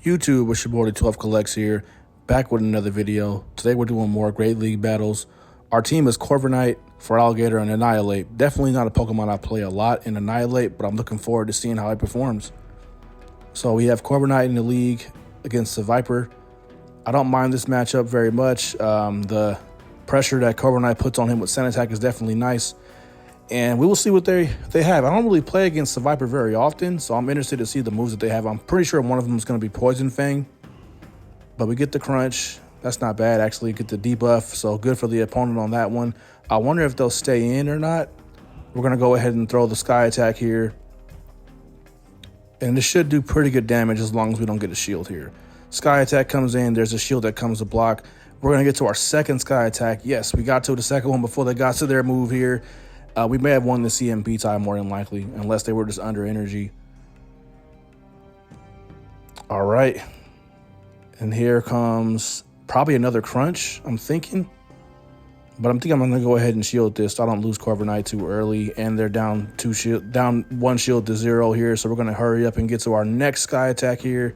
YouTube, it's your boy 12 Collects here, back with another video. Today we're doing more Great League battles. Our team is Corviknight, Feraligatr, and Annihilape. Definitely not a Pokemon I play a lot in Annihilape, but I'm looking forward to seeing how it performs. So we have Corviknight in the league against the Viper. I don't mind this matchup very much. The pressure that Corviknight puts on him with Scent Attack is definitely nice. And we will see what they have. I don't really play against the Viper very often, so I'm interested to see the moves that they have. I'm pretty sure one of them is going to be Poison Fang. But we get the Crunch. That's not bad, actually. Get the debuff, so good for the opponent on that one. I wonder if they'll stay in or not. We're going to go ahead and throw the Sky Attack here. And this should do pretty good damage as long as we don't get a shield here. Sky Attack comes in. There's a shield that comes to block. We're going to get to our second Sky Attack. Yes, we got to the second one before they got to their move here. We may have won the CMP tie more than likely, unless they were just under energy. All right. And here comes probably another Crunch, I'm thinking. But I'm going to go ahead and shield this so I don't lose Corviknight too early. And they're down one shield to 0 here. So we're going to hurry up and get to our next Sky Attack here.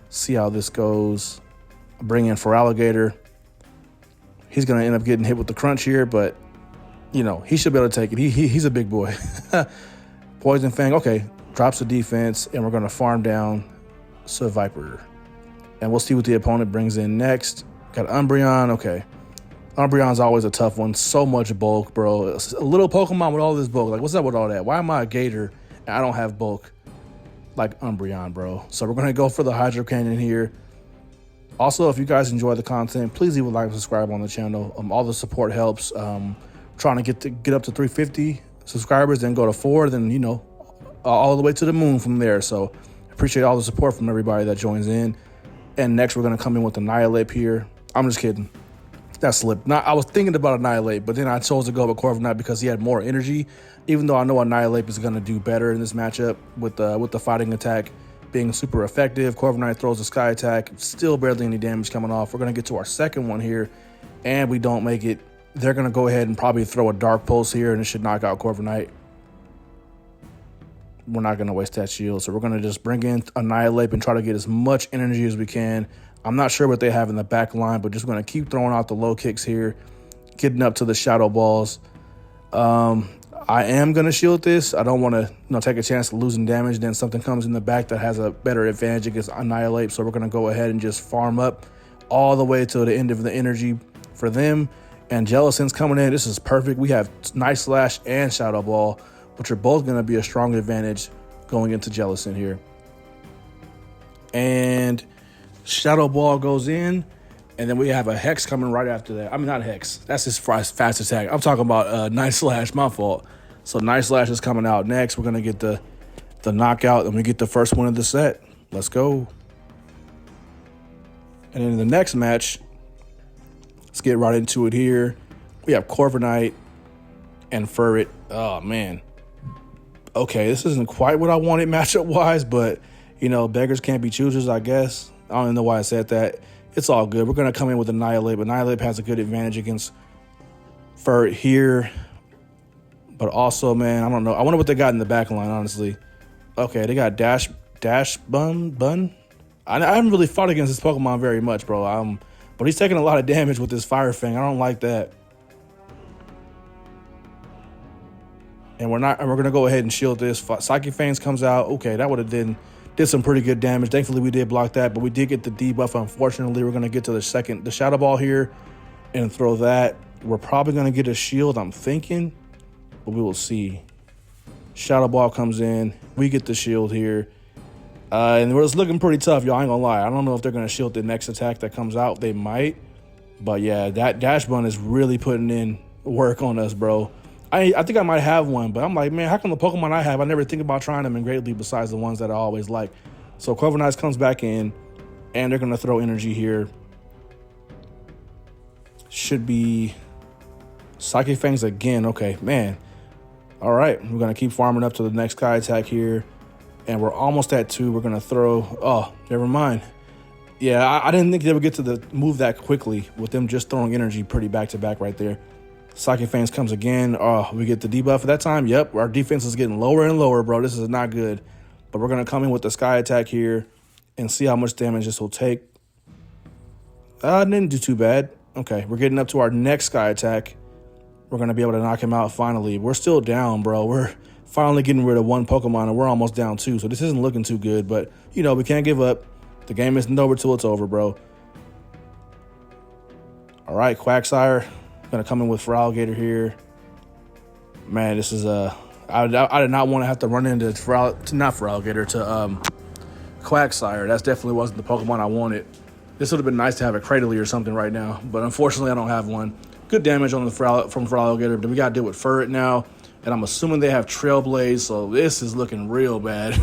See how this goes. Bring in Feraligatr. He's going to end up getting hit with the Crunch here, but you know, he should be able to take it. He's a big boy. Poison Fang, okay. Drops the defense, and we're going to farm down Viper. And we'll see what the opponent brings in next. Got Umbreon, okay. Umbreon's always a tough one. So much bulk, bro. It's a little Pokemon with all this bulk. Like, what's up with all that? Why am I a Gator and I don't have bulk like Umbreon, bro? So we're going to go for the Hydro Cannon here. Also, if you guys enjoy the content, please leave a like and subscribe on the channel. All the support helps. Trying to get up to 350 subscribers, then go to 4, then, you know, all the way to the moon from there. So appreciate all the support from everybody that joins in. And next we're going to come in with Annihilape here. I'm just kidding. That slipped. I was thinking about Annihilape, but then I chose to go with Corviknight because he had more energy, even though I know Annihilape is going to do better in this matchup with the fighting attack being super effective. Corviknight throws a Sky Attack, still barely any damage coming off. We're going to get to our second one here, and we don't make it. They're going to go ahead and probably throw a Dark Pulse here, and it should knock out Corviknight. We're not going to waste that shield, so we're going to just bring in Annihilape and try to get as much energy as we can. I'm not sure what they have in the back line, but just going to keep throwing out the low kicks here, getting up to the Shadow Balls. I am going to shield this. I don't want to take a chance of losing damage. Then something comes in the back that has a better advantage against Annihilape, so we're going to go ahead and just farm up all the way to the end of the energy for them. And Jellicent's coming in. This is perfect. We have Night Slash and Shadow Ball, which are both going to be a strong advantage going into Jellicent here. And Shadow Ball goes in, and then we have a Hex coming right after that. I mean, not Hex. That's his fast attack. I'm talking about Night Slash. My fault. So Night Slash is coming out next. We're going to get the knockout, and we get the first one of the set. Let's go. And in the next match, let's get right into it here. We have Corviknight and Furret. Oh, man. Okay, this isn't quite what I wanted matchup-wise, but, you know, beggars can't be choosers, I guess. I don't even know why I said that. It's all good. We're going to come in with Annihilape. Annihilape has a good advantage against Furret here. But also, man, I don't know. I wonder what they got in the back line, honestly. Okay, they got Dash Bun. I haven't really fought against this Pokemon very much, bro. But he's taking a lot of damage with this Fire Fang. I don't like that. And we're going to go ahead and shield this. Psychic Fangs comes out. Okay, that would have did some pretty good damage. Thankfully, we did block that, but we did get the debuff. Unfortunately, we're going to get to the Shadow Ball here and throw that. We're probably going to get a shield, I'm thinking, but we will see. Shadow Ball comes in. We get the shield here. And it's looking pretty tough, y'all. I ain't gonna lie. I don't know if they're gonna shield the next attack that comes out. They might. But yeah, that Dash Bun is really putting in work on us, bro. I think I might have one, but I'm like, man, how come the Pokemon I have, I never think about trying them in Great League besides the ones that I always like. So Corviknight comes back in, and they're gonna throw energy here. Should be Psychic Fangs again. Okay, man. All right, we're gonna keep farming up to the next Sky Attack here. And we're almost at 2. We're going to throw... Oh, never mind. Yeah, I didn't think they would get to the move that quickly with them just throwing energy pretty back-to-back right there. Psychic Fangs comes again. Oh, we get the debuff at that time. Yep, our defense is getting lower and lower, bro. This is not good. But we're going to come in with the Sky Attack here. and see how much damage this will take. Didn't do too bad. Okay, we're getting up to our next Sky Attack. We're going to be able to knock him out finally. We're still down, bro. We're finally getting rid of one Pokemon, and we're almost down 2. So this isn't looking too good, but, you know, we can't give up. The game isn't over till it's over, bro. All right, Quagsire. Going to come in with Feraligatr here. Man, this is I did not want to have to run into Feraligatr to Quagsire. That definitely wasn't the Pokemon I wanted. This would have been nice to have a Cradily or something right now, but unfortunately I don't have one. Good damage on the from Feraligatr, but we got to deal with Furret now, and I'm assuming they have Trailblaze, so this is looking real bad.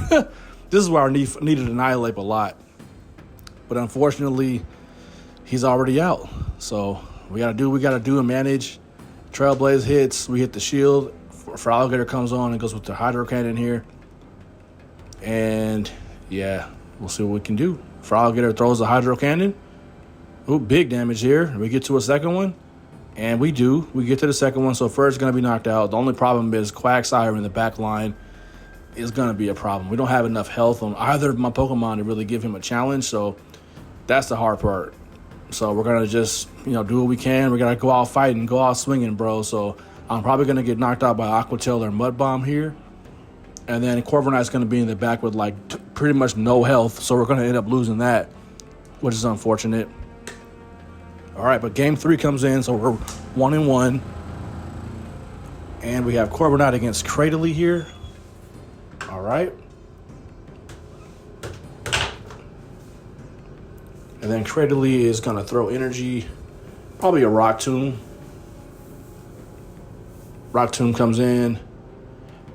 This is where I needed Annihilape a lot, but unfortunately he's already out. So we got to do and manage. Trailblaze hits, we hit the shield. Feraligatr comes on and goes with the Hydro Cannon here, and yeah, we'll see what we can do. Feraligatr throws the Hydro Cannon. Ooh, big damage here. We get to a second one, and we do. We get to the second one, so first going to be knocked out. The only problem is Quagsire in the back line is going to be a problem. We don't have enough health on either of my Pokemon to really give him a challenge, so that's the hard part. So we're going to just, you know, do what we can. We're going to go out fighting, go out swinging, bro. So I'm probably going to get knocked out by Aqua Tail or Mud Bomb here. And then Corviknight's going to be in the back with, like, pretty much no health. So we're going to end up losing that, which is unfortunate. All right, but Game 3 comes in, so we're 1-1. And we have Corviknight against Cradily here. All right. And then Cradily is going to throw energy, probably a Rock Tomb. Rock Tomb comes in.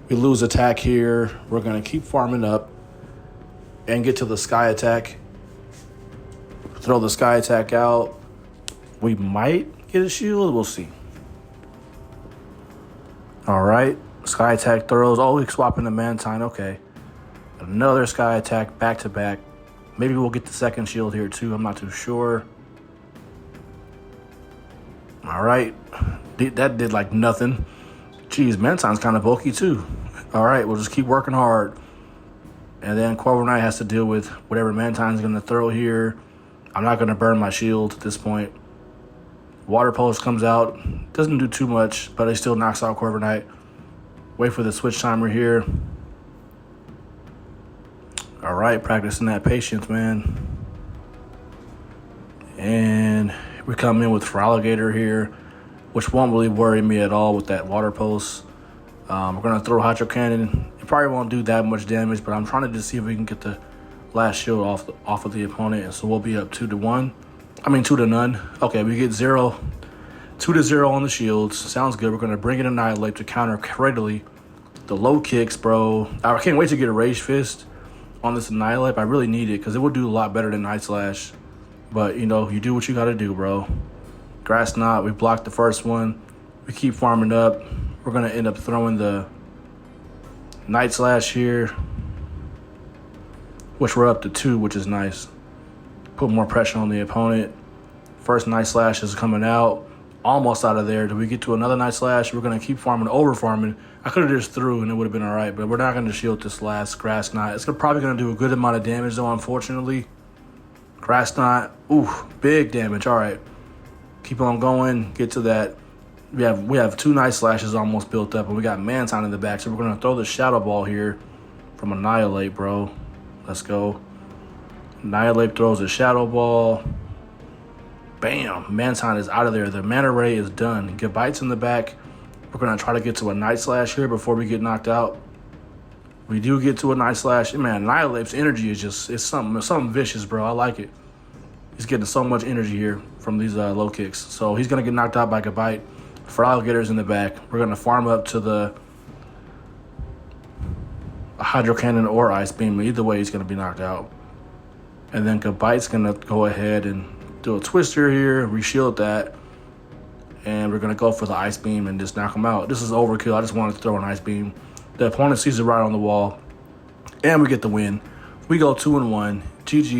We lose attack here. We're going to keep farming up and get to the Sky Attack. Throw the Sky Attack out. We might get a shield. We'll see. All right. Sky Attack throws. Oh, we're swapping the Mantine. Okay. Another Sky Attack back to back. Maybe we'll get the second shield here too. I'm not too sure. All right. That did like nothing. Jeez, Mantine's kind of bulky too. All right, we'll just keep working hard. And then Corviknight has to deal with whatever Mantine's going to throw here. I'm not going to burn my shield at this point. Water Pulse comes out. Doesn't do too much, but it still knocks out Corviknight. Wait for the switch timer here. All right, practicing that patience, man. And we come in with Feraligatr here, which won't really worry me at all with that Water Pulse. We're going to throw Hydro Cannon. It probably won't do that much damage, but I'm trying to just see if we can get the last shield off of the opponent. And so we'll be up 2-1. I mean 2-0. Okay, we get 2-0 on the shields. Sounds good. We're going to bring in Annihilape to counter Cradily. The low kicks, bro. I can't wait to get a Rage Fist on this Annihilape. I really need it because it would do a lot better than Night Slash. But, you know, you do what you got to do, bro. Grass Knot, we blocked the first one. We keep farming up. We're going to end up throwing the Night Slash here, which we're up to 2, which is nice. Put more pressure on the opponent. First Night Slash is coming out. Almost out of there. Do we get to another Night Slash? We're going to keep farming, over farming. I could have just threw and it would have been all right, but we're not going to shield this last Grass Knot. It's probably going to do a good amount of damage, though, unfortunately. Grass Knot, ooh, big damage. All right. Keep on going. Get to that. We have 2 Night Slashes almost built up, and we got Mantine in the back, so we're going to throw the Shadow Ball here from Annihilape, bro. Let's go. Annihilape throws a Shadow Ball. Bam! Mantine is out of there. The Mana Ray is done. Gabite's in the back. We're going to try to get to a Night Slash here before we get knocked out. We do get to a Night Slash. Man, Annihilape's energy is just, it's something vicious, bro. I like it. He's getting so much energy here from these low kicks. So he's going to get knocked out by Gabite. Feraligator's in the back. We're going to farm up to the Hydro Cannon or Ice Beam. Either way, he's going to be knocked out. And then Gabite's going to go ahead and do a Twister here, reshield that. And we're going to go for the Ice Beam and just knock him out. This is overkill. I just wanted to throw an Ice Beam. The opponent sees it right on the wall. And we get the win. We go 2-1. GG.